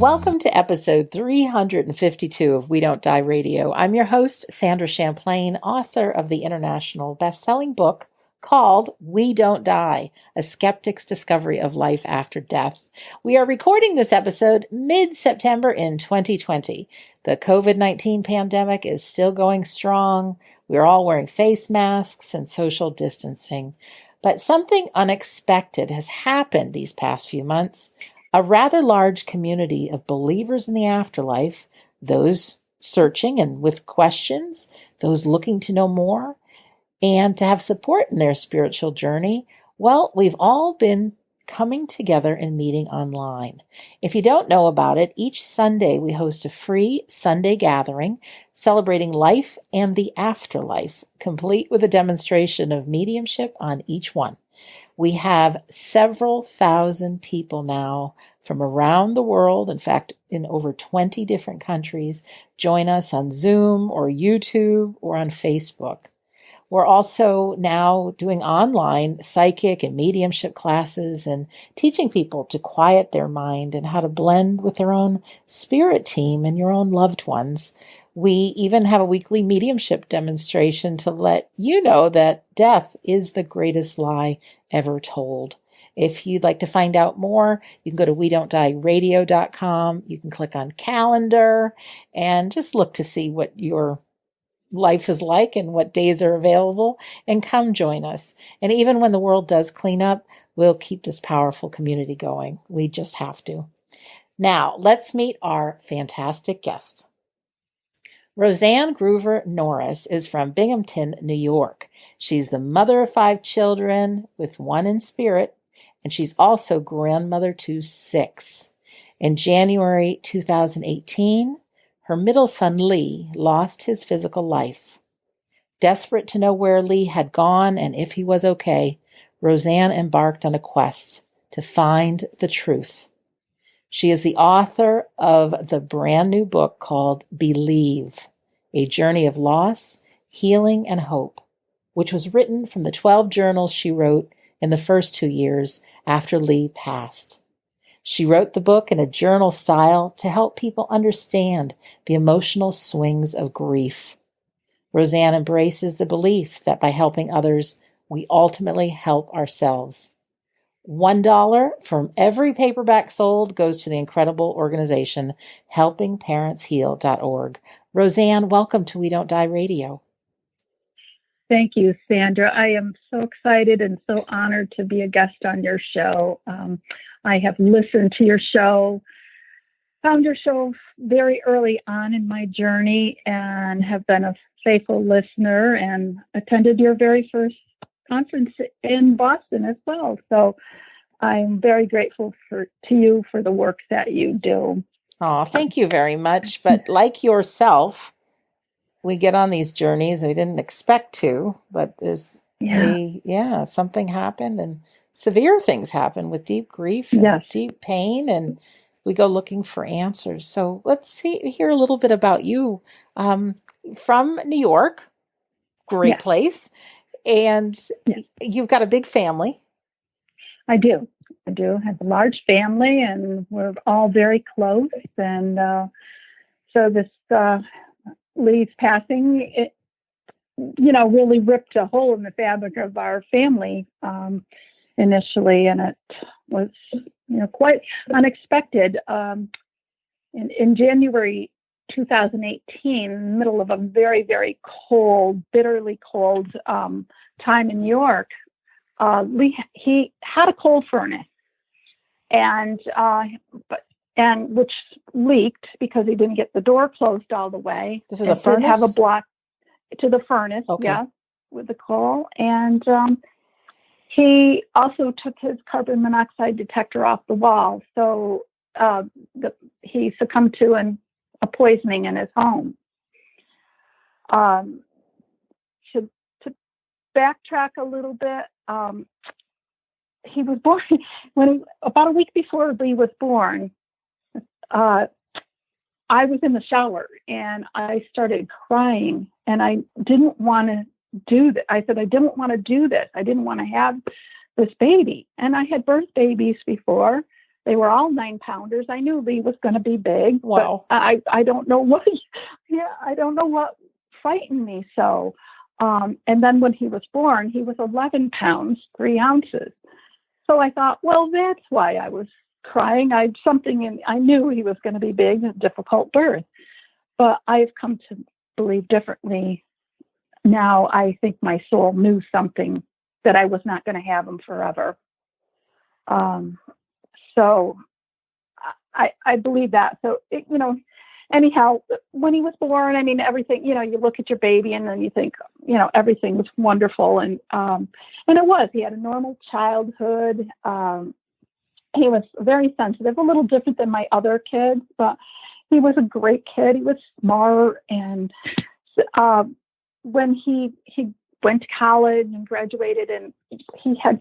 Welcome to episode 352 of We Don't Die Radio. I'm your host, Sandra Champlain, author of the international best-selling book called We Don't Die, A Skeptic's Discovery of Life After Death. We are recording this episode mid-September in 2020. The COVID-19 pandemic is still going strong. We're all wearing face masks and social distancing. But something unexpected has happened these past few months. A rather large community of believers in the afterlife, those searching and with questions, those looking to know more, and to have support in their spiritual journey, well, we've all been coming together and meeting online. If you don't know about it, each Sunday we host a free Sunday gathering celebrating life and the afterlife, complete with a demonstration of mediumship on each one. We have several thousand people now from around the world, in fact, in over 20 different countries, join us on Zoom or YouTube or on Facebook. We're also now doing online psychic and mediumship classes and teaching people to quiet their mind and how to blend with their own spirit team and your own loved ones. We even have a weekly mediumship demonstration to let you know that death is the greatest lie ever told. If you'd like to find out more, you can go to WeDon'tDieRadio.com. You can click on calendar and just look to see what your life is like and what days are available, and come join us. And even when the world does clean up, we'll keep this powerful community going. We just have to. Now, let's meet our fantastic guest. Rosanne Groover Nooris is from Binghamton, New York. She's the mother of 5 children, with one in spirit, and she's also grandmother to 6. In January 2018, her middle son, Lee, lost his physical life. Desperate to know where Lee had gone and if he was okay, Rosanne embarked on a quest to find the truth. She is the author of the brand new book called beLEEve, A Journey of Loss, Healing, and Hope, which was written from the 12 journals she wrote in the first 2 years after Lee passed. She wrote the book in a journal style to help people understand the emotional swings of grief. Rosanne embraces the belief that by helping others, we ultimately help ourselves. $1 from every paperback sold goes to the incredible organization helpingparentsheal.org. Rosanne, welcome to We Don't Die Radio. Thank you, Sandra. I am so excited and so honored to be a guest on your show. I have listened to your show, found your show very early on in my journey, and have been a faithful listener and attended your very first conference in Boston as well. So I'm very grateful to you for the work that you do. Oh, thank you very much. But like yourself, we get on these journeys and we didn't expect to, but there's something happened, and severe things happen with deep grief and deep pain, and we go looking for answers. So let's hear a little bit about you. From New York, great place, and you've got a big family. I do have a large family, and we're all very close. And so this Lee's passing, it, really ripped a hole in the fabric of our family initially, and it was, quite unexpected. In January 2018, in the middle of a very, very cold, bitterly cold time in New York, Lee, he had a coal furnace, and which leaked because he didn't get the door closed all the way. This is a furnace? Have a block to the furnace, with the coal. And he also took his carbon monoxide detector off the wall. So he succumbed to a poisoning in his home. To backtrack a little bit, he was born about a week before Lee was born. I was in the shower and I started crying, and I didn't want to do that. I said, I didn't want to do this. I didn't want to have this baby. And I had birthed babies before, They were all 9-pounders. I knew Lee was going to be big. Wow. But I don't know what, I don't know what frightened me so. And then when he was born, he was 11 pounds, 3 ounces. So I thought, well, that's why I was crying. I knew he was going to be big, a difficult birth. But I've come to believe differently now. I think my soul knew something, that I was not going to have him forever. So I believe that. So, anyhow, when he was born, I mean, everything, you look at your baby and then you think, everything was wonderful. And it was. He had a normal childhood. He was very sensitive, a little different than my other kids, but he was a great kid. He was smart. And when he went to college and graduated, and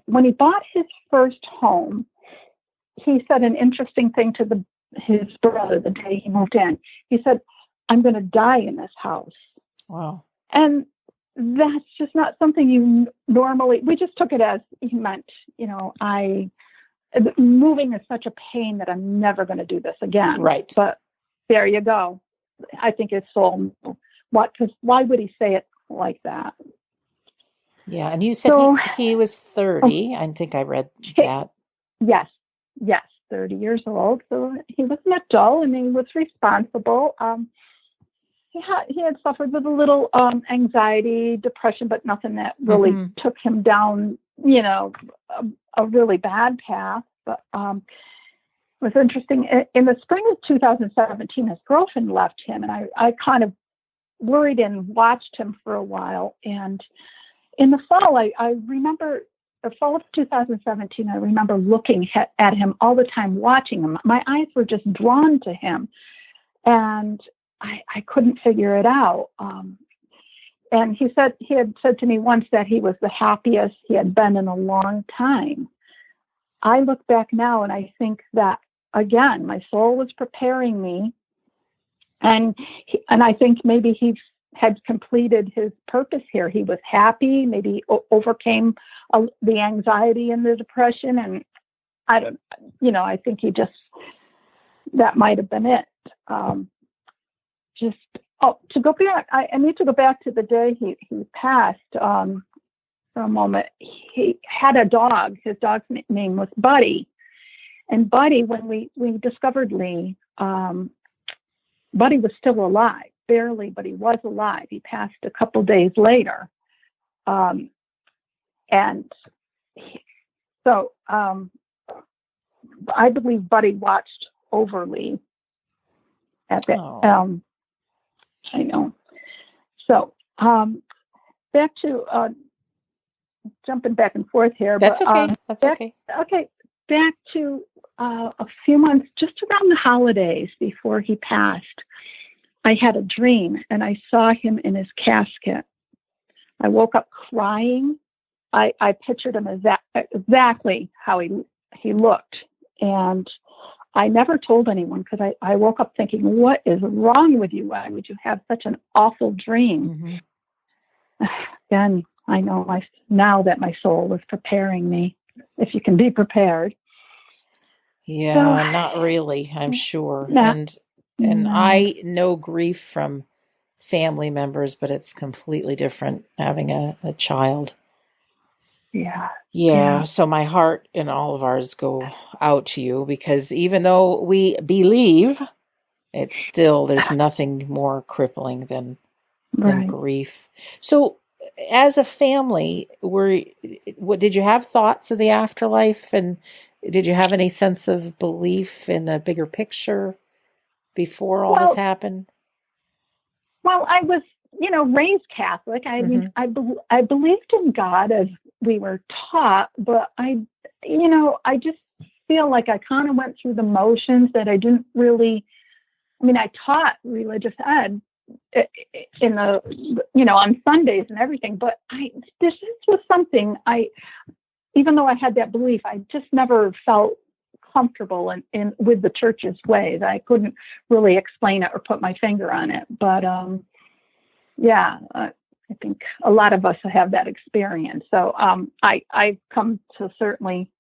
when he bought his first home, he said an interesting thing to his brother the day he moved in. He said, "I'm going to die in this house." Wow. And that's just not something you normally, we just took it as he meant, moving is such a pain that I'm never going to do this again. Right. But there you go. I think his soul knew. Because why would he say it like that? Yeah. And you said he was 30. I think I read that. Yes, 30 years old. So he was an adult and he was responsible. He had suffered with a little anxiety, depression, but nothing that really took him down, a really bad path. But it was interesting. In the spring of 2017, his girlfriend left him, and I kind of worried and watched him for a while. And in the fall, I remember the fall of 2017, I remember looking at him all the time, watching him. My eyes were just drawn to him, and I couldn't figure it out. And he had said to me once that he was the happiest he had been in a long time. I look back now and I think that, again, my soul was preparing me. And I think maybe he had completed his purpose here. He was happy, maybe overcame the anxiety and the depression. And I think that might have been it. To go back, I need to go back to the day he passed for a moment. He had a dog. His dog's name was Buddy. And Buddy, when we discovered Lee, Buddy was still alive, barely, but he was alive. He passed a couple days later. So I believe Buddy watched over Lee at that. Oh. I know. So back to jumping back and forth here. That's okay. Okay. Okay. Back to a few months, just around the holidays before he passed, I had a dream and I saw him in his casket. I woke up crying. I pictured him exactly how he looked. And I never told anyone because I woke up thinking, what is wrong with you? Why would you have such an awful dream? Mm-hmm. Then I know now that my soul was preparing me, if you can be prepared. Yeah, so, not really, I'm sure. And I know grief from family members, but it's completely different having a child. Yeah. So my heart and all of ours go out to you, because even though we beLEEve, it's still, there's nothing more crippling than grief. So as a family, did you have thoughts of the afterlife, and did you have any sense of belief in a bigger picture before all this happened? Well, I was, raised Catholic. I mean, I believed in God as we were taught, but I just feel like I kind of went through the motions, that I didn't really, I taught religious ed in on Sundays and everything, but this was something even though I had that belief, I just never felt comfortable in with the church's ways. I couldn't really explain it or put my finger on it, but I think a lot of us have that experience. So I've come to certainly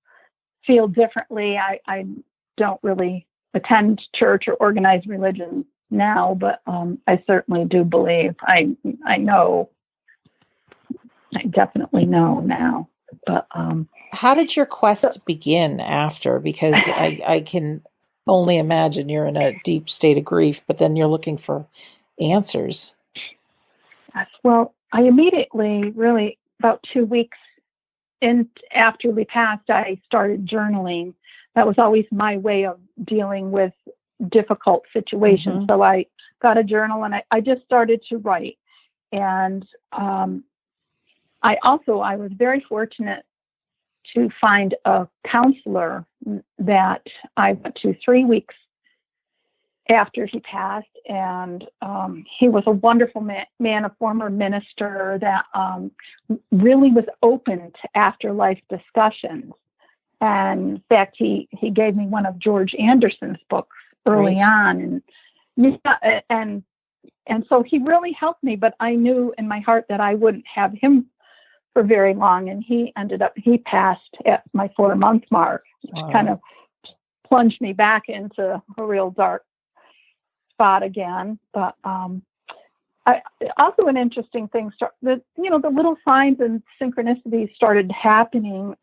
feel differently. don't really attend church or organized religion now, but I certainly do believe. I know. I definitely know now. But how did your quest begin after? Because I can only imagine you're in a deep state of grief, but then you're looking for answers. Well, I immediately, really about 2 weeks after we passed, I started journaling. That was always my way of dealing with difficult situations. Mm-hmm. So I got a journal and I just started to write. And I was very fortunate to find a counselor that I went to 3 weeks after he passed. And he was a wonderful man, a former minister that really was open to afterlife discussions. And in fact, he gave me one of George Anderson's books early on. And so he really helped me, but I knew in my heart that I wouldn't have him for very long. And he passed at my 4-month mark, which kind of plunged me back into a real dark spot again. But also an interesting thing, the little signs and synchronicities started happening.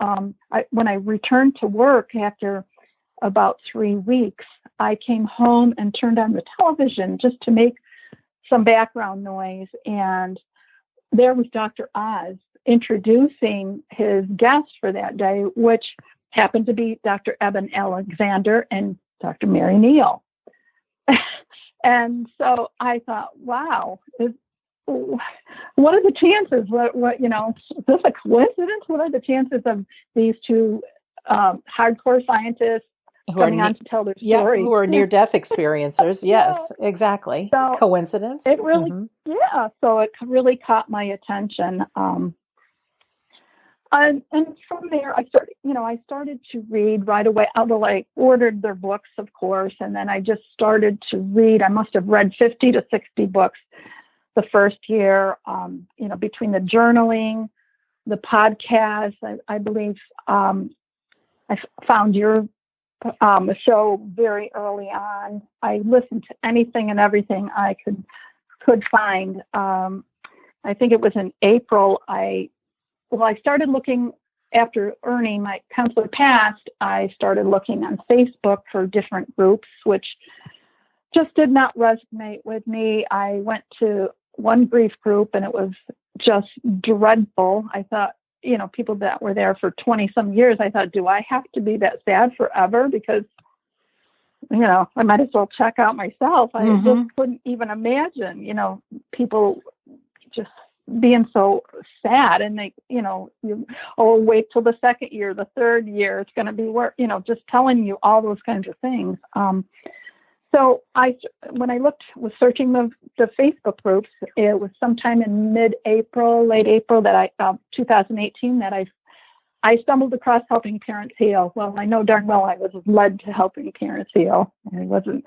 When I returned to work after about 3 weeks, I came home and turned on the television just to make some background noise. And there was Dr. Oz introducing his guest for that day, which happened to be Dr. Eben Alexander and Dr. Mary Neal. And so I thought, wow, what are the chances? Is this a coincidence? What are the chances of these two hardcore scientists coming on to tell their story? Who are near-death experiencers. Yes, exactly. So coincidence? It really, so it really caught my attention. And from there, I started to read right away. Although I ordered their books, of course, and then I just started to read. I must have read 50 to 60 books the first year. Between the journaling, the podcast, I believe I found your show very early on. I listened to anything and everything I could find. I think it was in April. I started looking after Ernie, my counselor, passed. I started looking on Facebook for different groups, which just did not resonate with me. I went to one grief group and it was just dreadful. I thought, people that were there for 20 some years, I thought, do I have to be that sad forever? Because, I might as well check out myself. I just couldn't even imagine, people just being so sad, and they, wait till the second year, the third year, it's going to be worse, just telling you all those kinds of things. So when I was searching the Facebook groups, it was sometime in late April, 2018, that I stumbled across Helping Parents Heal. Well, I know darn well I was led to Helping Parents Heal. I wasn't.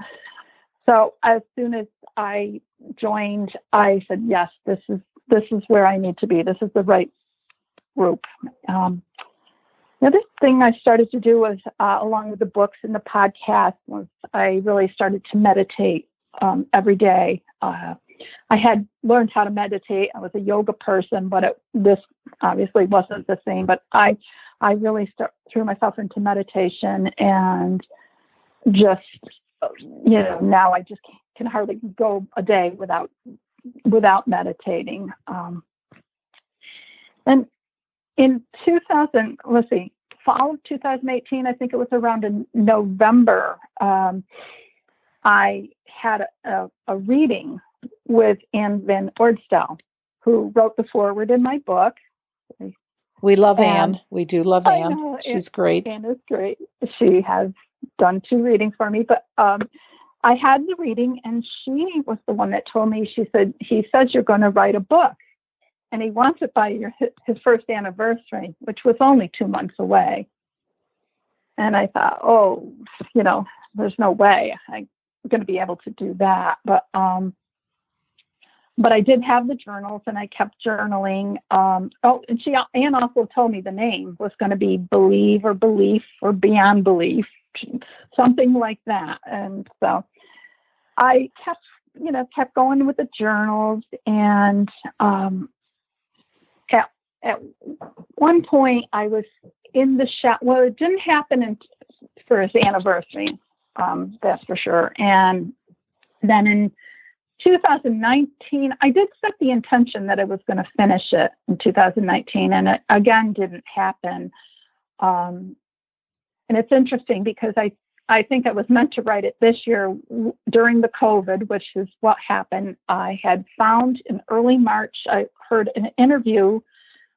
So as soon as I joined, I said, yes, this is where I need to be. This is the right group. The other thing I started to do was, along with the books and the podcast, was I really started to meditate every day. I had learned how to meditate. I was a yoga person, but this obviously wasn't the same. But I really threw myself into meditation, and just, now I just can hardly go a day without meditating. And in fall of 2018, I think it was around in November, I had a reading with Anne Van Ordstel, who wrote the foreword in my book. We love Anne. We do love Anne. She's great. Anne is great. She has done 2 readings for me, but I had the reading, and she was the one that told me, she said, he says you're going to write a book, and he wants it by his first anniversary, which was only 2 months away. And I thought, there's no way I'm going to be able to do that. But I did have the journals, and I kept journaling. And Anne also told me the name was going to be beLEEve or beLEEF or Beyond Belief. something like that. And so I kept going with the journals. And at one point I was in the shop. Well, it didn't happen for his anniversary, that's for sure. And then in 2019, I did set the intention that I was going to finish it in 2019, and it again didn't happen. And it's interesting because I think I was meant to write it this year during the COVID, which is what happened. I had found in early March, I heard an interview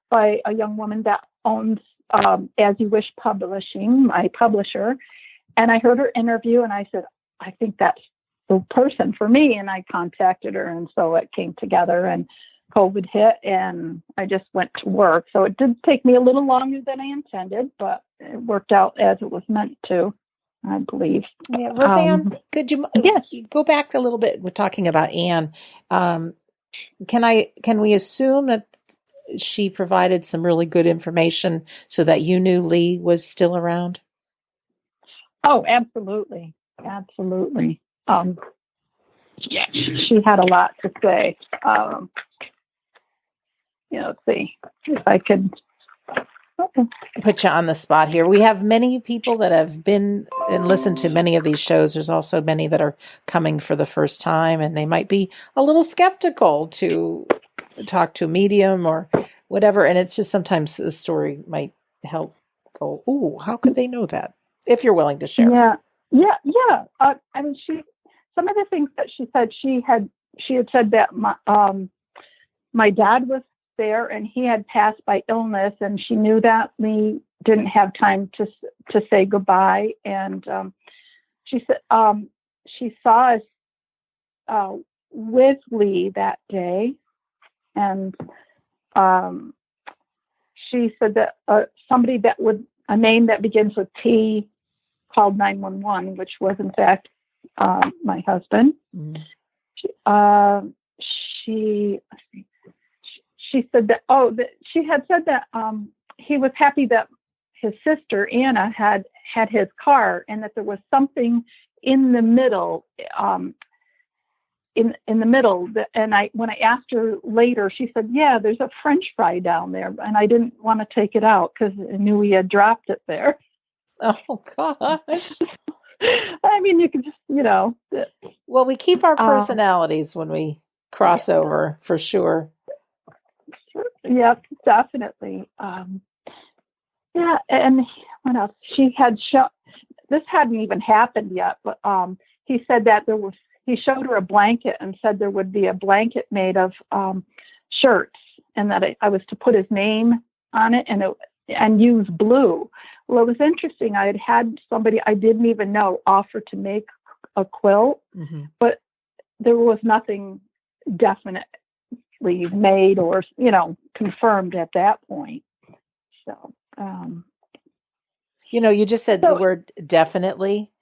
by a young woman that owns As You Wish Publishing, my publisher. And I heard her interview and I said, I think that's the person for me. And I contacted her. And so it came together and COVID hit and I just went to work. So it did take me a little longer than I intended, but it worked out as it was meant to, I believe. Yeah, Rosanne, could you go back a little bit? We're talking about Anne. Can we assume that she provided some really good information so that you knew Lee was still around? Oh, absolutely. Absolutely. Yeah, she had a lot to say. Let's see if I could put you on the spot here. We have many people that have been and listened to many of these shows. There's also many that are coming for the first time, and they might be a little skeptical to talk to a medium or whatever. And it's just sometimes the story might help go, ooh, how could they know that? If you're willing to share. Yeah. I mean, some of the things that she said, she had said that my dad was there and he had passed by illness, and she knew that Lee didn't have time to say goodbye. And she said she saw us with Lee that day, and she said that somebody that would a name that begins with T called 911, which was in fact my husband. Mm. She said that she had said that he was happy that his sister Anna had his car, and that there was something in the middle. In the middle, and when I asked her later, she said, "Yeah, there's a French fry down there," and I didn't want to take it out because I knew he had dropped it there. Oh gosh! I mean, you can just, Well, we keep our personalities when we cross over, for sure. Yes, definitely. Yeah, and what else? She had shown. This hadn't even happened yet, but he said that he showed her a blanket and said there would be a blanket made of shirts, and that I was to put his name on it and use blue. Well, it was interesting. I had somebody I didn't even know offer to make a quilt, mm-hmm. but there was nothing definitely made or, confirmed at that point. So, you just said the word definitely.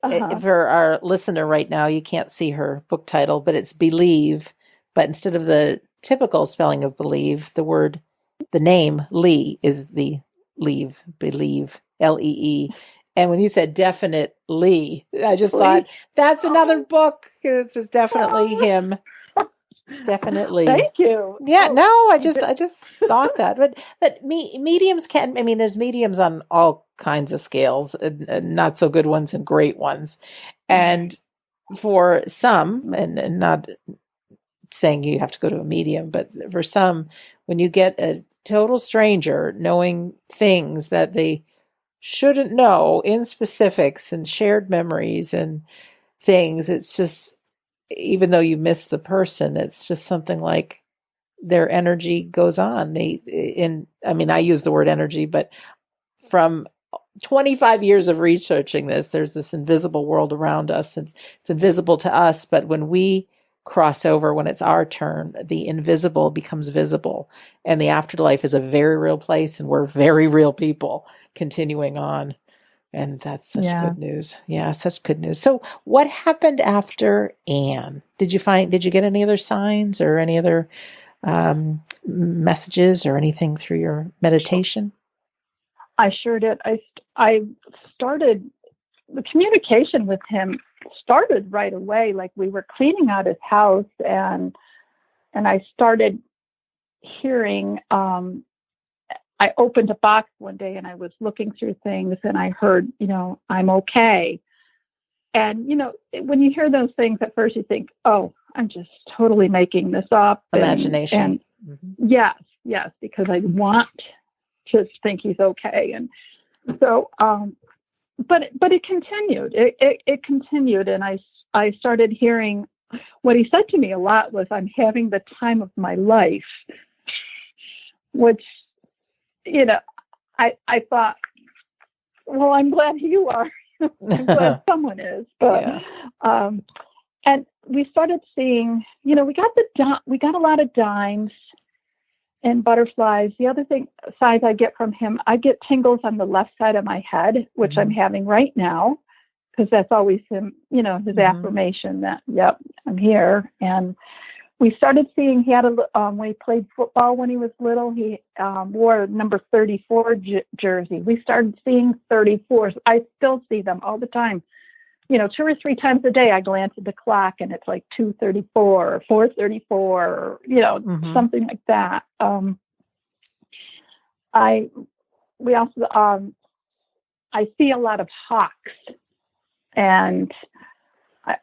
Uh-huh. For our listener right now, you can't see her book title, but it's beLEEve. But instead of the typical spelling of beLEEve, the name Lee is the leave, beLEEve, Lee. And when you said definitely, I just thought that's another book. It's just definitely him. Definitely. Thank you. Yeah, no, I just thought that. But mediums there's mediums on all kinds of scales, not so good ones and great ones. And for some, and not saying you have to go to a medium, but for some, when you get a total stranger knowing things that they shouldn't know in specifics and shared memories and things, it's just, even though you miss the person, it's just something like their energy goes on. I use the word energy, but from 25 years of researching this, there's this invisible world around us. It's invisible to us, but when we cross over, when it's our turn, the invisible becomes visible. And the afterlife is a very real place, and we're very real people continuing on. And that's such good news. Yeah, such good news. So what happened after Anne? Did you get any other signs or any other messages or anything through your meditation? I sure did. I started the communication with him started right away. Like we were cleaning out his house, and I started hearing. I opened a box one day, and I was looking through things, and I heard, I'm okay. And when you hear those things at first, you think, "Oh, I'm just totally making this up." Imagination. And yes, because I want to think he's okay, and so. But it continued. It continued, and I started hearing what he said to me a lot was, "I'm having the time of my life," which, I thought, well, I'm glad you are. I'm glad someone is. But and we started seeing, we got a lot of dimes and butterflies. The other signs I get from him, I get tingles on the left side of my head, which I'm having right now, because that's always him, his affirmation that, yep, I'm here. And we started seeing, he had when he played football when he was little, he wore a number 34 jersey. We started seeing 34s. I still see them all the time. 2 or 3 times a day, I glance at the clock and it's like 2:34 or 4:34 or, something like that. I see a lot of hawks, and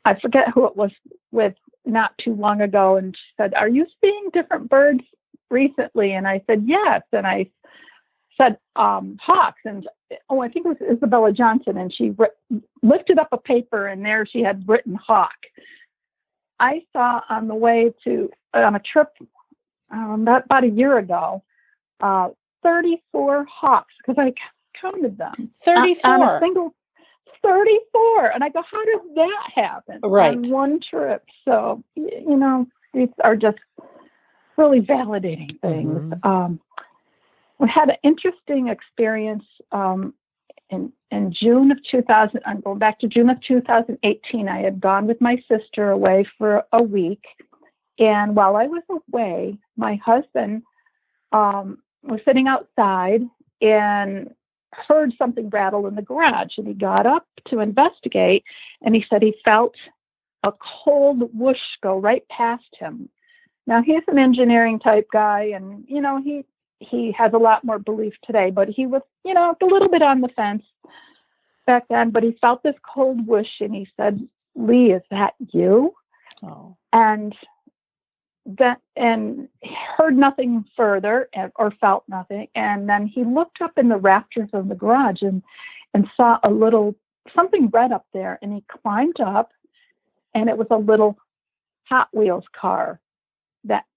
I forget who it was with not too long ago, and she said, "Are you seeing different birds recently?" And I said, "Yes." And I said, "Hawks." And I think it was Isabella Johnson, and she lifted up a paper, and there she had written hawk. I saw on the way on a trip about a year ago, 34 hawks, because I counted them. 34. On a single 34. And I go, how does that happen? Right. On one trip? So, these are just really validating things. We had an interesting experience in June of 2000. I'm going back to June of 2018. I had gone with my sister away for a week. And while I was away, my husband was sitting outside and heard something rattle in the garage. And he got up to investigate, and he said he felt a cold whoosh go right past him. Now, he's an engineering type guy, and, he has a lot more belief today, but he was, a little bit on the fence back then, but he felt this cold whoosh, and he said, "Lee, is that you?" Oh. And heard nothing further or felt nothing. And then he looked up in the rafters of the garage and saw a little something red up there. And he climbed up, and it was a little Hot Wheels car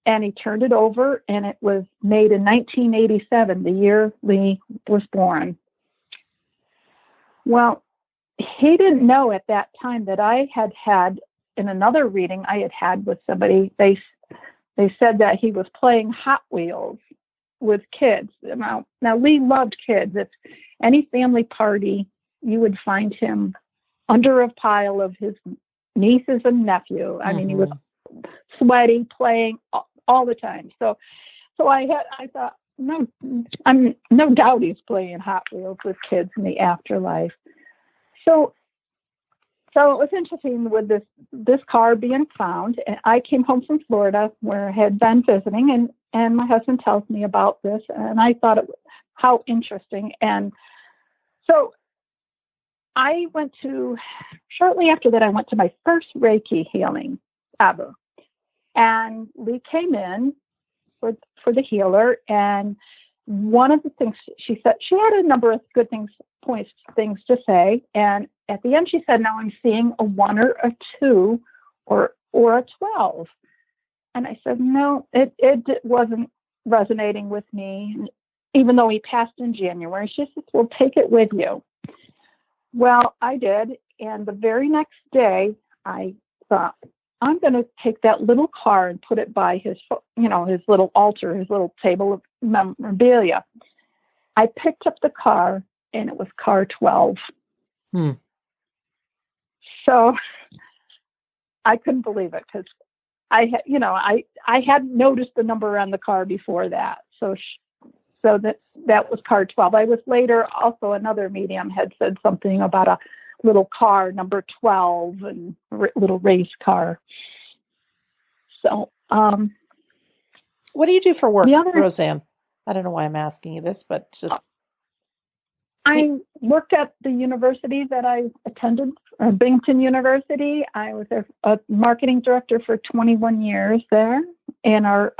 and he turned it over, and it was made in 1987, the year Lee was born. Well, he didn't know at that time that I had in another reading I had with somebody, they said that he was playing Hot Wheels with kids. Now Lee loved kids. If any family party, you would find him under a pile of his nieces and nephew. I mean, he was sweaty, playing all the time. So I thought, no, I'm no doubt he's playing Hot Wheels with kids in the afterlife. So it was interesting with this car being found. And I came home from Florida where I had been visiting, and my husband tells me about this, and I thought how interesting. And so shortly after that, I went to my first Reiki healing ever. And Lee came in for the healer, and one of the things she said, she had a number of good things to say, and at the end she said, "Now I'm seeing a 1 or a 2 or a 12." And I said, "No, it wasn't resonating with me, even though he passed in January." She said, "Well, take it with you." Well, I did, and the very next day I thought, I'm going to take that little car and put it by his little altar, his little table of memorabilia. I picked up the car, and it was car 12. So I couldn't believe it, because I hadn't noticed the number on the car before that. So that was car 12. I was later, also another medium had said something about a little car, number 12, and little race car. So, what do you do for work, Rosanne? I don't know why I'm asking you this, but just. I worked at the university that I attended, Binghamton University. I was a marketing director for 21 years there in our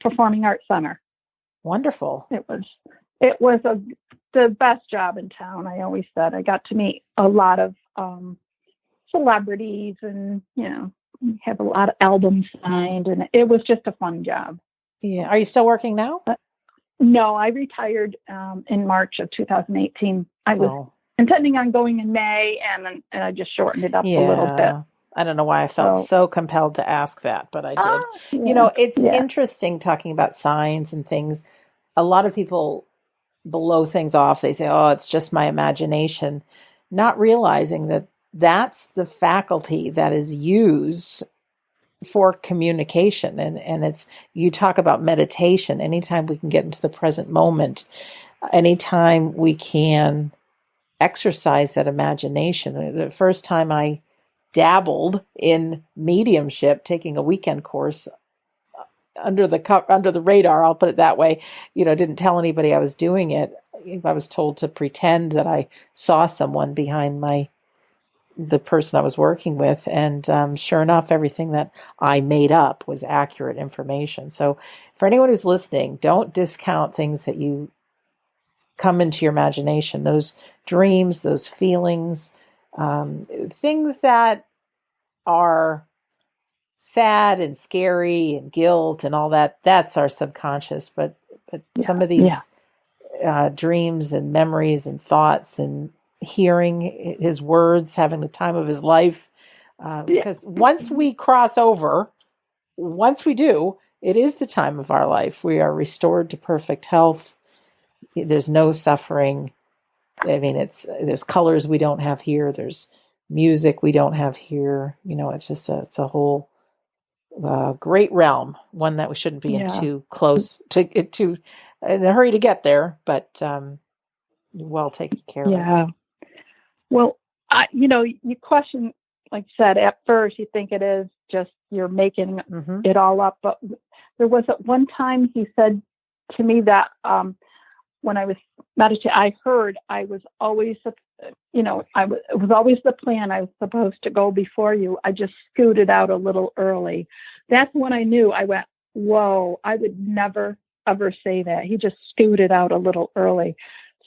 performing arts center. Wonderful. It was the best job in town. I always said I got to meet a lot of celebrities, and have a lot of albums signed, and it was just a fun job. Yeah. Are you still working now? No, I retired in March of 2018. I was intending on going in May, and I just shortened it up a little bit. I don't know why I felt so compelled to ask that, but I did. Yeah, it's interesting talking about signs and things. A lot of people blow things off. They say, oh, it's just my imagination, not realizing that that's the faculty that is used for communication. And it's, you talk about meditation. Anytime we can get into the present moment, anytime we can exercise that imagination. The first time I dabbled in mediumship, taking a weekend course under the radar, I'll put it that way, didn't tell anybody I was doing it. I was told to pretend that I saw someone behind the person I was working with. And sure enough, everything that I made up was accurate information. So for anyone who's listening, don't discount things that you come into your imagination, those dreams, those feelings, things that are sad and scary and guilt and all that. That's our subconscious. But some of these dreams and memories and thoughts and hearing his words, having the time of his life. Because once we cross over, once we do, it is the time of our life. We are restored to perfect health. There's no suffering. I mean, there's colors we don't have here. There's music we don't have here. It's just it's a whole great realm, one that we shouldn't be in too close to in a hurry to get there, but well taken care of. Yeah. Well, you question, like you said, at first you think it is just you're making it all up. But there was at one time he said to me that when I was meditating, I heard I was always, it was always the plan. I was supposed to go before you. I just scooted out a little early. That's when I knew. I went, whoa, I would never, ever say that. He just scooted out a little early.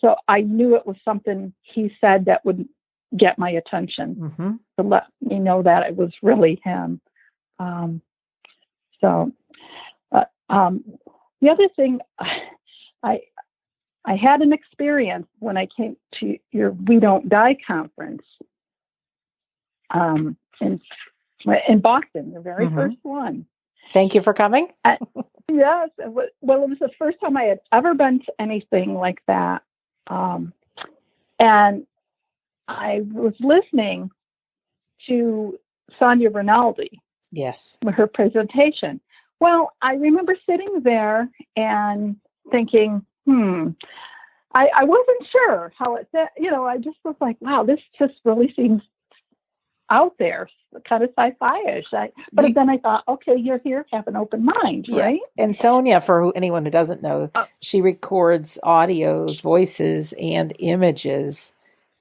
So I knew it was something he said that would get my attention to let me know that it was really him. The other thing, I had an experience when I came to your We Don't Die conference in Boston, the very first one. Thank you for coming. Yes. Well, it was the first time I had ever been to anything like that. And I was listening to Sonia Rinaldi. Yes. With her presentation. Well, I remember sitting there and thinking, I wasn't sure how it, I just was like, wow, this just really seems out there, kind of sci-fi-ish. But then I thought, okay, you're here, have an open mind, right? And Sonia, for anyone who doesn't know, she records audios, voices, and images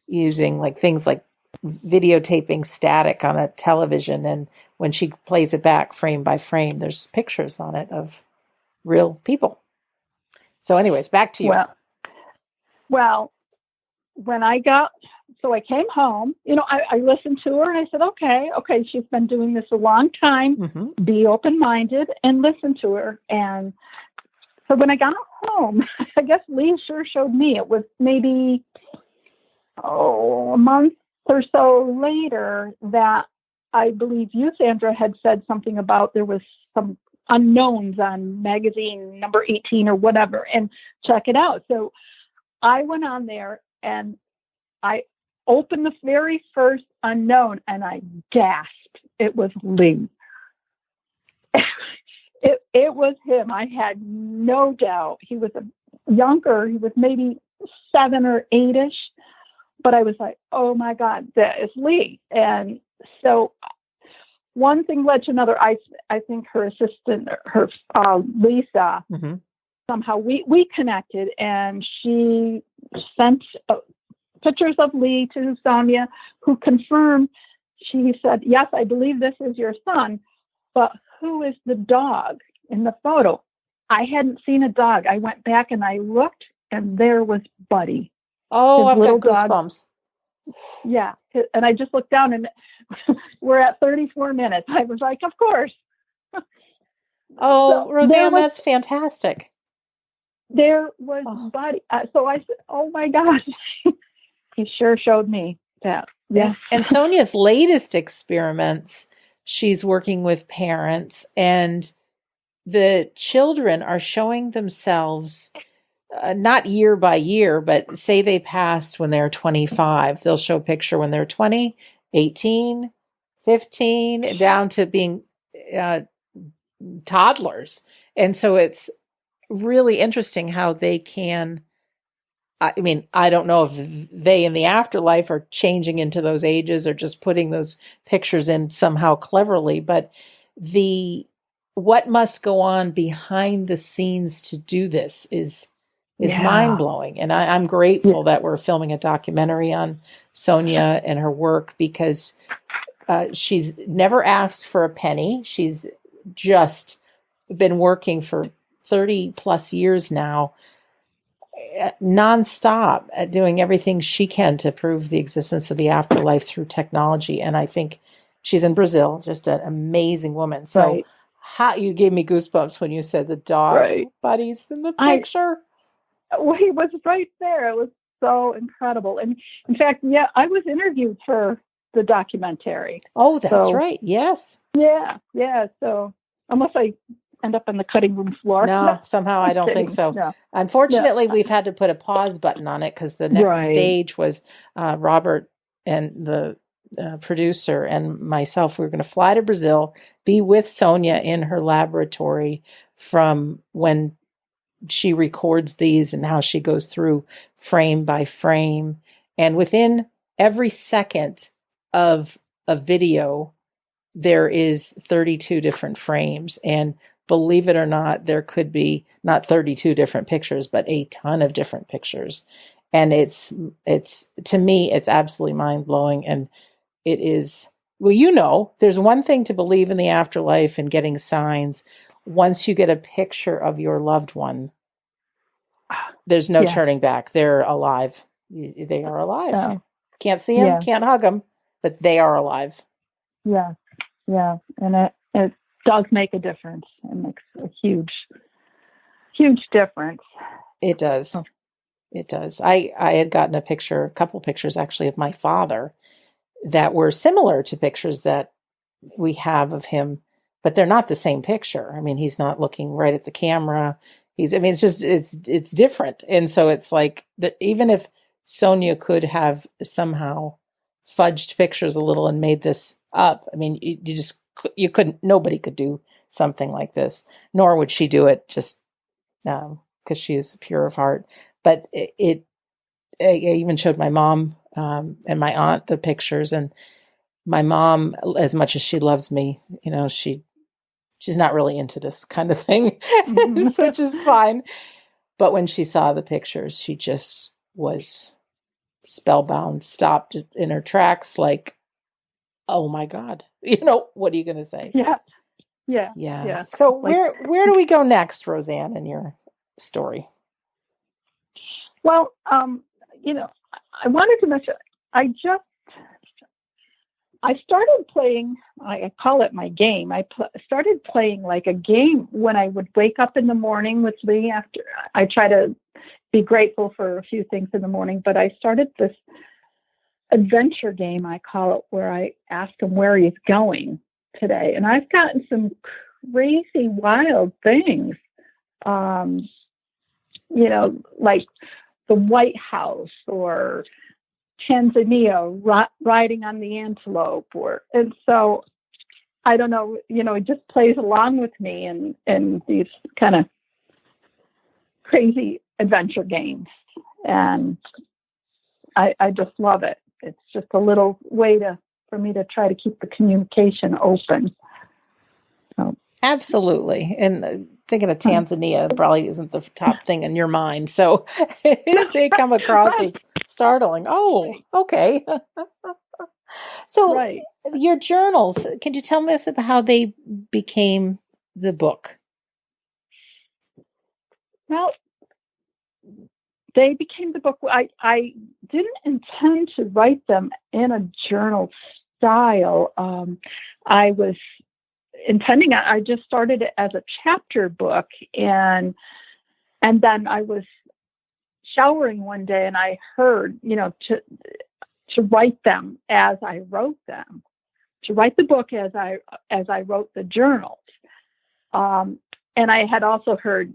using things like videotaping static on a television. And when she plays it back frame by frame, there's pictures on it of real people. So anyways, back to you. Well, when I came home, I listened to her and I said, okay, she's been doing this a long time. Be open-minded and listen to her. And so when I got home, I guess Lee sure showed me. It was maybe a month or so later that I believe you, Sandra, had said something about there was some unknowns on magazine number 18 or whatever, and check it out. So I went on there and I opened the very first unknown and I gasped. It was Lee. It was him. I had no doubt. He was younger. He was maybe 7 or 8-ish. but I was like, oh my God, that is Lee. And so one thing led to another. I think her assistant, Lisa, Mm-hmm. somehow we connected, and she sent pictures of Lee to Sonia, who confirmed. She said, yes, I believe this is your son, but who is the dog in the photo? I hadn't seen a dog. I went back and I looked, and there was Buddy. Oh, I've got dog. goosebumps. Yeah. And I just looked down, and we're at 34 minutes. I was like, of course. Oh, So Rosanne, that's fantastic. There was Buddy. So I said, oh my gosh. He sure showed me that. Yeah. And Sonia's latest experiments, she's working with parents, and the children are showing themselves not year by year, but say they passed when they're 25. They'll show a picture when they're 20, 18, 15, down to being toddlers. And so it's really interesting how they can. I mean, I don't know if they in the afterlife are changing into those ages or just putting those pictures in somehow cleverly, but what must go on behind the scenes to do this is mind blowing. And I'm grateful that we're filming a documentary on Sonia and her work, because she's never asked for a penny. She's just been working for 30 plus years now, nonstop, at doing everything she can to prove the existence of the afterlife through technology. And I think she's in Brazil, just an amazing woman. So you gave me goosebumps when you said the dog Buddy's in the picture. Well, he was right there. It was so incredible. And in fact, I was interviewed for the documentary. Oh, that's right. Yes. Yeah. Yeah. So unless I end up on the cutting room floor. No, somehow I don't think so. No. Unfortunately, we've had to put a pause button on it, because the next stage was Robert and the producer and myself. We were going to fly to Brazil, be with Sonia in her laboratory from when she records these and how she goes through frame by frame. And within every second of a video, there is 32 different frames. And believe it or not, there could be not 32 different pictures, but a ton of different pictures. And it's to me, it's absolutely mind blowing. And it is, well, there's one thing to believe in the afterlife and getting signs. Once you get a picture of your loved one, there's no turning back. They're alive. They are alive. Oh. Can't see them, can't hug them, but they are alive. Yeah. Yeah. And it does make a difference. It makes a huge, huge difference. It does. Oh. It does. I had gotten a couple pictures actually of my father that were similar to pictures that we have of him, but they're not the same picture. I mean, he's not looking right at the camera. It's different. And so it's like that, even if Sonia could have somehow fudged pictures a little and made this up, I mean, you couldn't, nobody could do something like this, nor would she do it just because she is pure of heart. But I even showed my mom and my aunt the pictures, and my mom, as much as she loves me, she's not really into this kind of thing, which is fine. But when she saw the pictures, she just was spellbound, stopped in her tracks, like, oh my God, what are you going to say? Yeah. So where do we go next, Rosanne, in your story? Well, I wanted to mention, I started playing, I call it my game. I started playing like a game when I would wake up in the morning with Lee. After I try to be grateful for a few things in the morning, but I started this adventure game, I call it, where I ask him where he's going today. And I've gotten some crazy, wild things, like the White House or Tanzania, riding on the antelope, and so I don't know, it just plays along with me in these kind of crazy adventure games. And I just love it. It's just a little way for me to try to keep the communication open. So. Absolutely. And thinking of Tanzania probably isn't the top thing in your mind. So they come across Right. as startling. Oh, okay. So Right. your journals, can you tell us about how they became the book? Well, they became the book. I didn't intend to write them in a journal style. I was intending, I just started it as a chapter book, and then I was showering one day and I heard, to write them as I wrote them, to write the book as I wrote the journals. And I had also heard,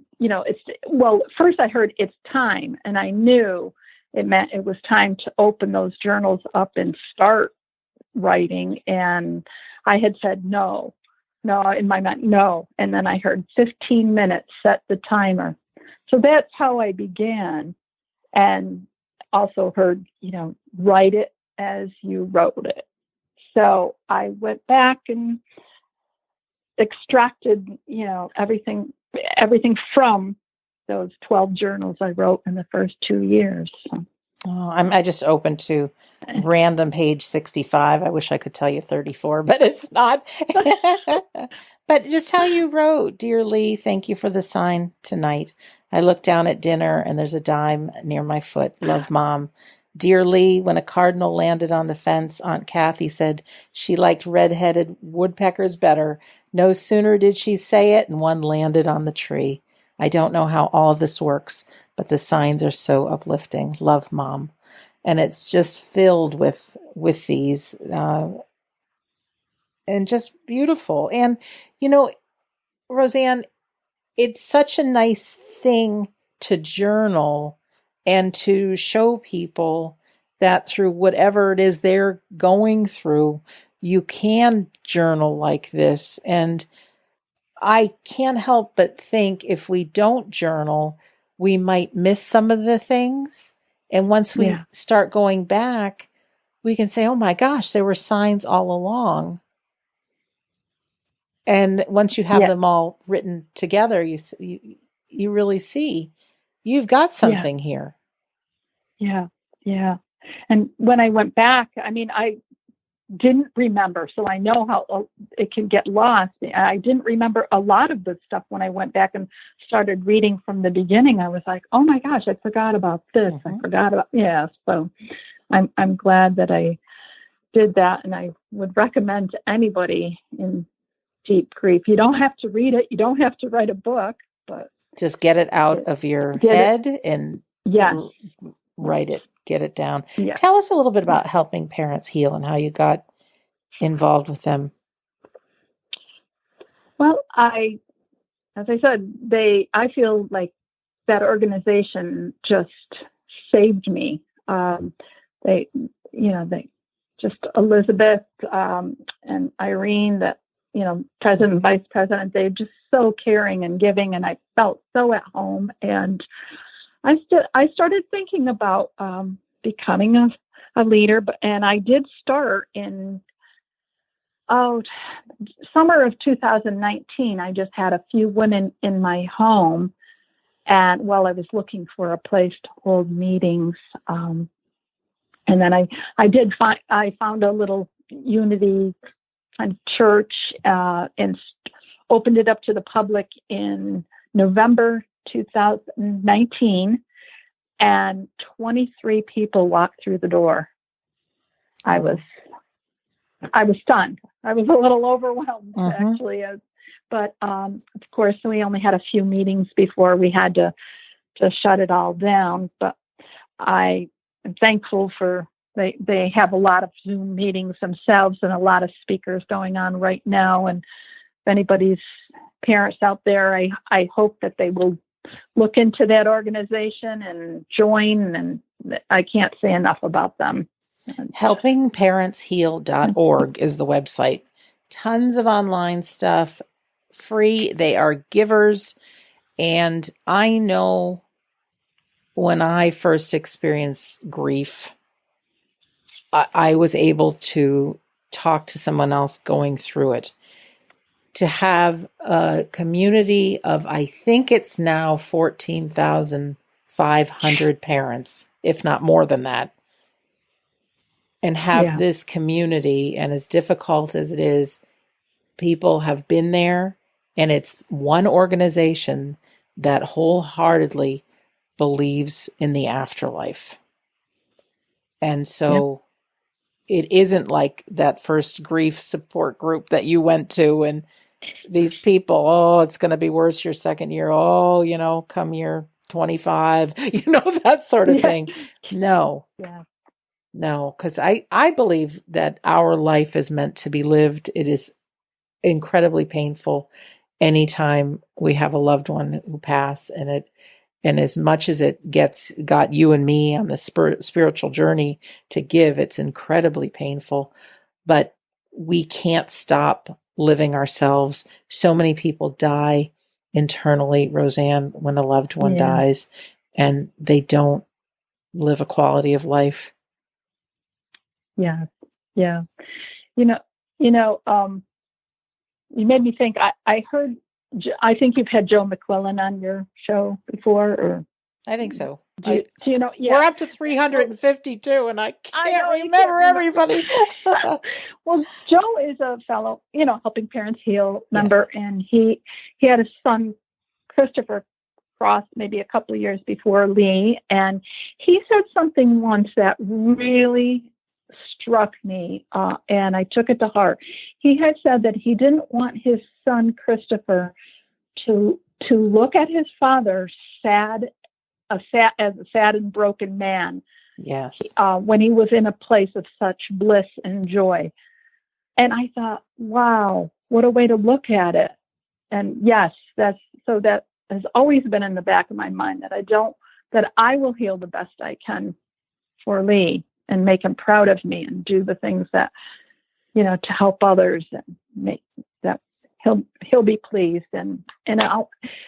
first I heard it's time, and I knew it meant it was time to open those journals up and start writing. And I had said no, in my mind, no. And then I heard 15 minutes, set the timer. So that's how I began. And also heard, write it as you wrote it. So I went back and extracted, everything from those 12 journals I wrote in the first 2 years. So. Oh, I just opened to random page 65. I wish I could tell you 34, but it's not. But just how you wrote, "Dear Lee, thank you for the sign tonight. I looked down at dinner and there's a dime near my foot. Love, Mom. Dear Lee, when a cardinal landed on the fence, Aunt Kathy said she liked red-headed woodpeckers better. No sooner did she say it and one landed on the tree. I don't know how all of this works, but the signs are so uplifting. Love, Mom." And it's just filled with these and just beautiful. And, Rosanne, it's such a nice thing to journal and to show people that through whatever it is they're going through, you can journal like this. And I can't help but think if we don't journal, we might miss some of the things. And once we start going back, we can say, oh my gosh, there were signs all along. And once you have them all written together, you really see you've got something here. Yeah. And when I went back, I didn't remember, so I know how it can get lost. I didn't remember a lot of the stuff when I went back and started reading from the beginning. I was like, oh my gosh, I forgot about this. I forgot about, so I'm glad that I did that. And I would recommend to anybody in deep grief, you don't have to read it. You don't have to write a book, but just get it out of your head and write it, get it down. Tell us a little bit about helping parents heal and how you got involved with them. Well, as I said, I feel like that organization just saved me. They just Elizabeth and Irene, that president and vice president, they're just so caring and giving, and I felt so at home. And I started thinking about becoming a leader, and I did start in summer of 2019. I just had a few women in my home, and while I was looking for a place to hold meetings, and then I found a little Unity kind of church and opened it up to the public in November 2019, and 23 people walked through the door. I was stunned. I was a little overwhelmed, actually. But of course, we only had a few meetings before we had to shut it all down. But I am thankful for they have a lot of Zoom meetings themselves and a lot of speakers going on right now. And if anybody's parents out there, I hope that they will look into that organization and join. And I can't say enough about them. Helpingparentsheal.org is the website. Tons of online stuff, free. They are givers. And I know when I first experienced grief, I was able to talk to someone else going through it. To have a community of, I think it's now 14,500 parents, if not more than that, and have this community, and as difficult as it is, people have been there, and it's one organization that wholeheartedly believes in the afterlife. And so it isn't like that first grief support group that you went to, and these people, oh, it's going to be worse your second year. Oh, come year 25, that sort of thing. No. Yeah. No, because I believe that our life is meant to be lived. It is incredibly painful anytime we have a loved one who pass, and as much as it got you and me on the spiritual journey to give, it's incredibly painful, but we can't stop living ourselves. So many people die internally, Rosanne, when a loved one dies, and they don't live a quality of life. Yeah. Yeah. You made me think, I think you've had Joe McClellan on your show before, or? I think so. Do you know? Yeah. We're up to 352, and I can't remember everybody. Well, Joe is a fellow, Helping Parents Heal member, and he had a son, Christopher, cross maybe a couple of years before Lee, and he said something once that really struck me, and I took it to heart. He had said that he didn't want his son Christopher to look at his father as a sad and broken man. Yes. When he was in a place of such bliss and joy. And I thought, wow, what a way to look at it. And yes, that has always been in the back of my mind, that I will heal the best I can for Lee and make him proud of me and do the things that, to help others and make that he'll be pleased, and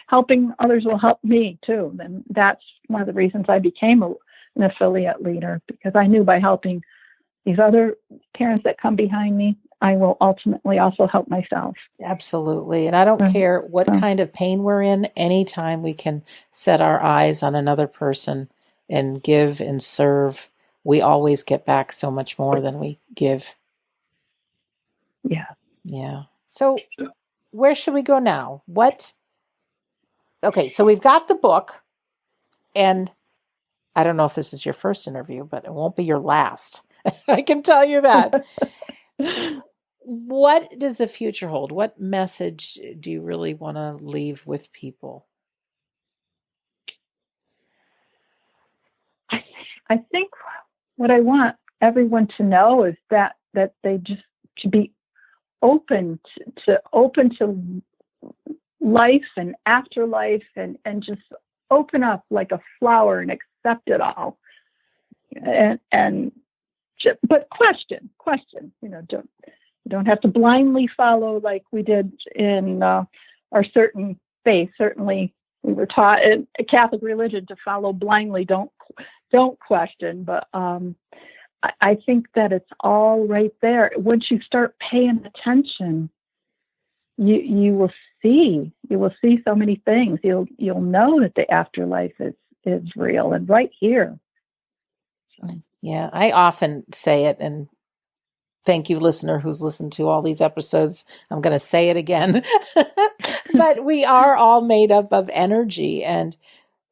helping others will help me too. And that's one of the reasons I became an affiliate leader, because I knew by helping these other parents that come behind me, I will ultimately also help myself. Absolutely. And I don't care what kind of pain we're in, anytime we can set our eyes on another person and give and serve, we always get back so much more than we give. Yeah. Yeah. So where should we go now? Okay, so we've got the book, and I don't know if this is your first interview, but it won't be your last. I can tell you that. What does the future hold? What message do you really want to leave with people? I think what I want everyone to know is that they just to be open to life and afterlife, and just open up like a flower and accept it all. But question, don't have to blindly follow like we did in our certain faith. Certainly we were taught in a Catholic religion to follow blindly, don't question. But I think that it's all right there. Once you start paying attention, you will see so many things. You'll know that the afterlife is real and right here. So. Yeah, I often say it, and thank you, listener, who's listened to all these episodes. I'm going to say it again. But we are all made up of energy, and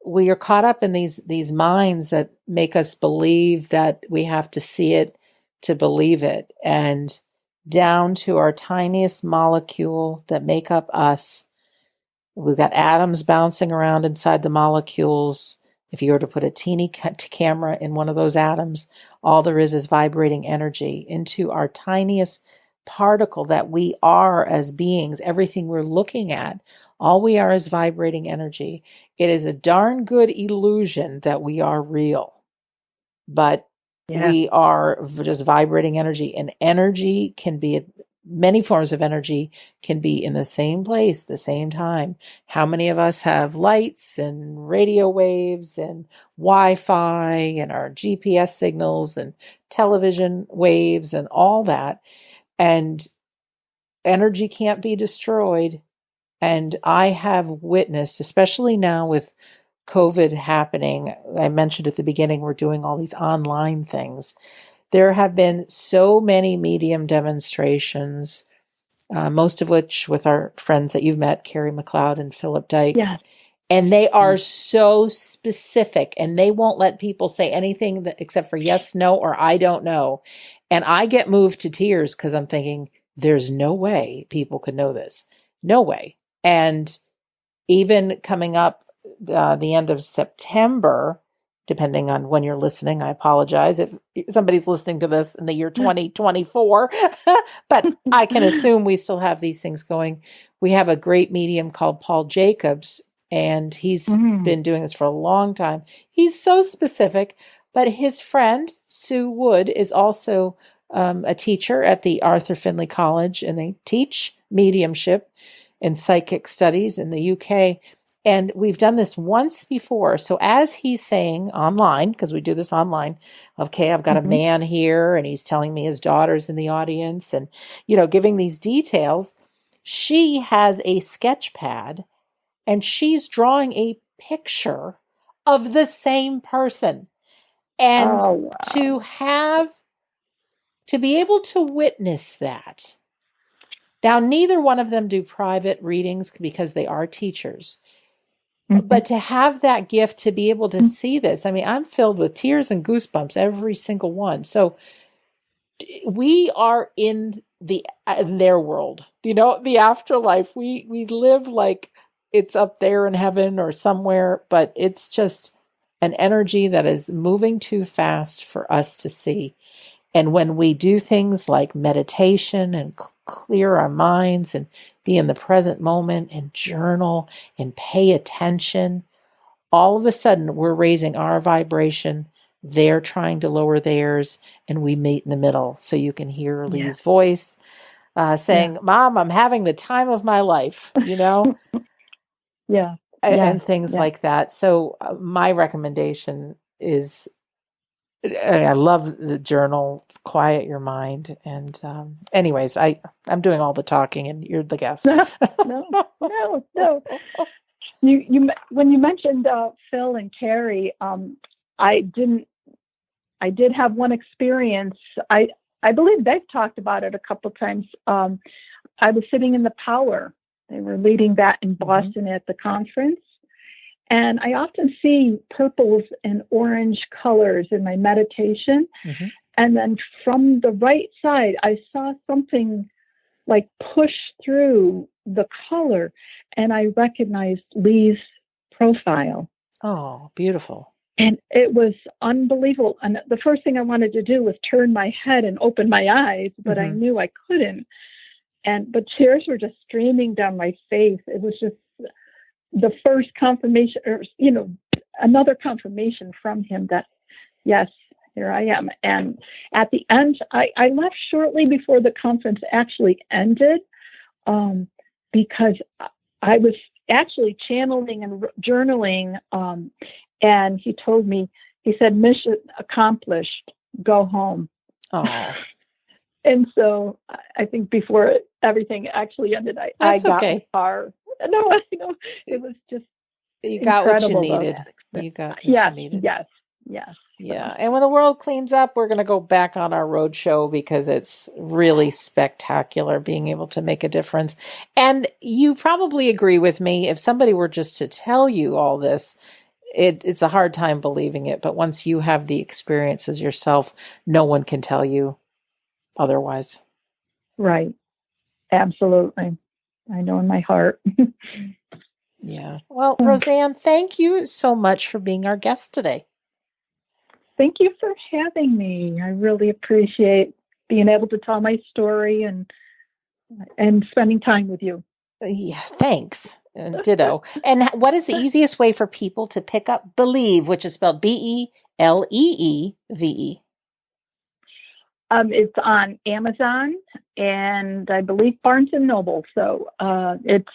we are caught up in these minds that make us believe that we have to see it to believe it. And down to our tiniest molecule that make up us, we've got atoms bouncing around inside the molecules. If you were to put a teeny camera in one of those atoms, all there is vibrating energy into our tiniest particle that we are as beings. Everything we're looking at, all we are is vibrating energy. It is a darn good illusion that we are real, but we are just vibrating energy, and energy can be many forms of energy can be in the same place, the same time. How many of us have lights and radio waves and Wi-Fi and our GPS signals and television waves and all that? And energy can't be destroyed. And I have witnessed, especially now with COVID happening, I mentioned at the beginning, we're doing all these online things. There have been so many medium demonstrations, most of which with our friends that you've met, Carrie McLeod and Philip Dykes. Yeah. And they are so specific, and they won't let people say anything except for yes, no, or I don't know. And I get moved to tears because I'm thinking, there's no way people could know this. No way. And even coming up the end of September, depending on when you're listening, I apologize if somebody's listening to this in the year 2024, but I can assume we still have these things going. We have a great medium called Paul Jacobs, and he's been doing this for a long time. He's so specific, but his friend, Sue Wood, is also a teacher at the Arthur Findlay College, and they teach mediumship and psychic studies in the UK. And we've done this once before. So as he's saying online, because we do this online, okay, I've got a man here and he's telling me his daughter's in the audience and, giving these details. She has a sketch pad and she's drawing a picture of the same person. And to be able to witness that. Now, neither one of them do private readings because they are teachers. But to have that gift, to be able to see this, I mean, I'm filled with tears and goosebumps, every single one. So we are in their world, the afterlife. We live like it's up there in heaven or somewhere, but it's just an energy that is moving too fast for us to see. And when we do things like meditation and clear our minds and be in the present moment and journal and pay attention, all of a sudden we're raising our vibration. They're trying to lower theirs, and we meet in the middle. So you can hear Lee's voice saying, Mom, I'm having the time of my life, and things like that. So my recommendation is, I love the journal, quiet your mind. And anyways, I'm doing all the talking and you're the guest. No. You when you mentioned Phil and Carrie, I did have one experience. I believe they've talked about it a couple times. I was sitting in the Power. They were leading that in Boston at the conference. And I often see purples and orange colors in my meditation. And then from the right side, I saw something like push through the color, and I recognized Lee's profile. Oh, beautiful. And it was unbelievable. And the first thing I wanted to do was turn my head and open my eyes, but I knew I couldn't. But tears were just streaming down my face. It was just the first confirmation, or, another confirmation from him that, yes, here I am. And at the end, I left shortly before the conference actually ended, because I was actually channeling and journaling. And he told me, he said, mission accomplished, go home. Oh. And so I think before everything actually ended, I got my car. No, it was just you got what you needed. You got what you needed. Yes. Yeah. And when the world cleans up, we're going to go back on our road show because it's really spectacular being able to make a difference. And you probably agree with me. If somebody were just to tell you all this, it's a hard time believing it. But once you have the experiences yourself, no one can tell you otherwise. Right. Absolutely. I know in my heart. Yeah. Well, Rosanne, thank you so much for being our guest today. Thank you for having me. I really appreciate being able to tell my story and spending time with you. Yeah, thanks. Ditto. And what is the easiest way for people to pick up beLEEve, which is spelled BELEEVE? It's on Amazon and I believe Barnes and Noble. So it's,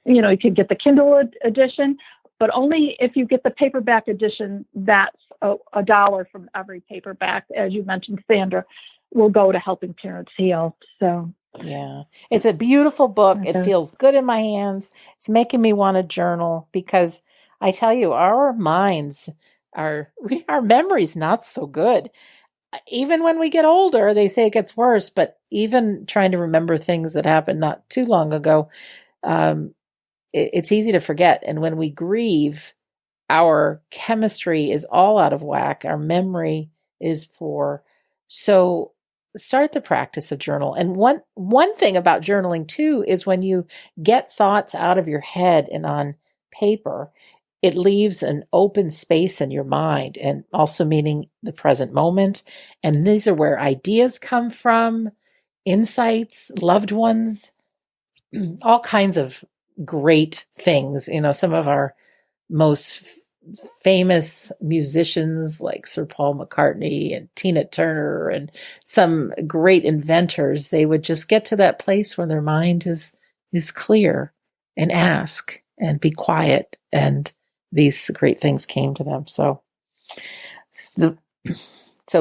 you can get the Kindle edition, but only if you get the paperback edition. That's $1 from every paperback, as you mentioned, Sandra, will go to Helping Parents Heal. So yeah, it's a beautiful book. It feels good in my hands. It's making me want to journal, because I tell you, our minds our memory's not so good. Even when we get older, they say it gets worse, but even trying to remember things that happened not too long ago, it's easy to forget. And when we grieve, our chemistry is all out of whack. Our memory is poor. So start the practice of journal. And one thing about journaling too is when you get thoughts out of your head and on paper, it leaves an open space in your mind, and also meaning the present moment. And these are where ideas come from, insights, loved ones, all kinds of great things. Some of our most famous musicians like Sir Paul McCartney and Tina Turner and some great inventors, they would just get to that place where their mind is clear and ask and be quiet, and these great things came to them. So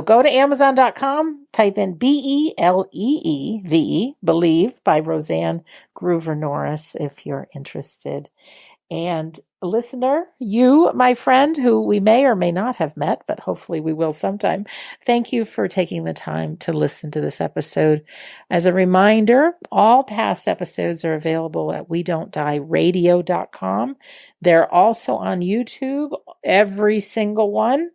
go to Amazon.com, type in BELEEVE, beLEEve by Rosanne Groover Nooris if you're interested. And listener, you, my friend, who we may or may not have met, but hopefully we will sometime, thank you for taking the time to listen to this episode. As a reminder, all past episodes are available at WeDon'tDieRadio.com. They're also on YouTube, every single one.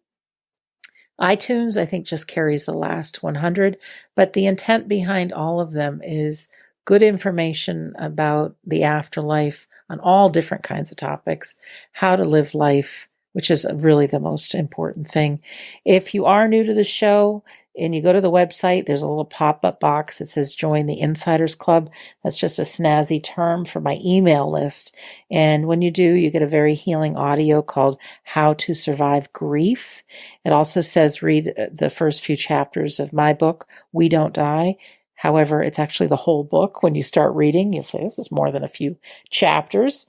iTunes, I think, just carries the last 100, but the intent behind all of them is good information about the afterlife on all different kinds of topics, how to live life, which is really the most important thing. If you are new to the show and you go to the website, there's a little pop-up box that says join the Insiders Club. That's just a snazzy term for my email list. And when you do, you get a very healing audio called How to Survive Grief. It also says read the first few chapters of my book, We Don't Die. However, it's actually the whole book. When you start reading, you say, this is more than a few chapters.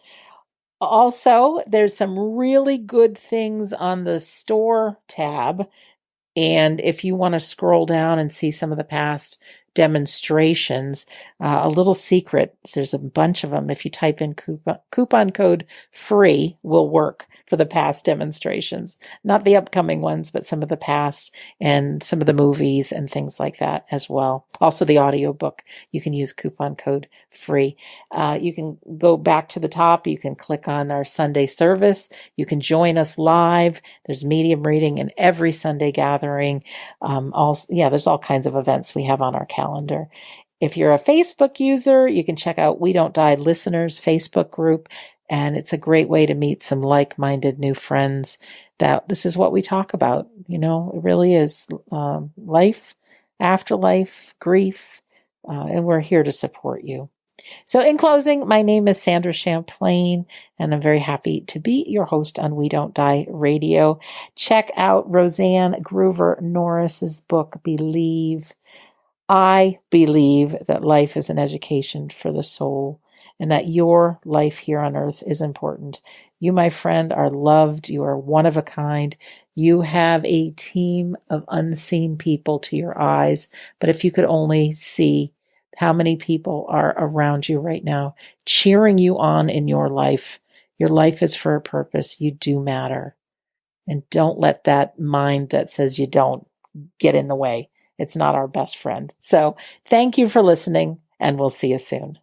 Also, there's some really good things on the store tab. And if you want to scroll down and see some of the past demonstrations, a little secret, there's a bunch of them. If you type in coupon code FREE will work for the past demonstrations, not the upcoming ones, but some of the past and some of the movies and things like that as well. Also the audiobook, you can use coupon code FREE. You can go back to the top. You can click on our Sunday service. You can join us live. There's medium reading and every Sunday gathering. There's all kinds of events we have on our calendar. If you're a Facebook user, you can check out We Don't Die Listeners Facebook group. And it's a great way to meet some like-minded new friends that this is what we talk about. It really is life, afterlife, grief, and we're here to support you. So in closing, my name is Sandra Champlain, and I'm very happy to be your host on We Don't Die Radio. Check out Rosanne Groover Nooris's book, beLEEve. I believe that life is an education for the soul, and that your life here on earth is important. You, my friend, are loved. You are one of a kind. You have a team of unseen people to your eyes. But if you could only see how many people are around you right now, cheering you on in your life is for a purpose. You do matter. And don't let that mind that says you don't get in the way. It's not our best friend. So thank you for listening, and we'll see you soon.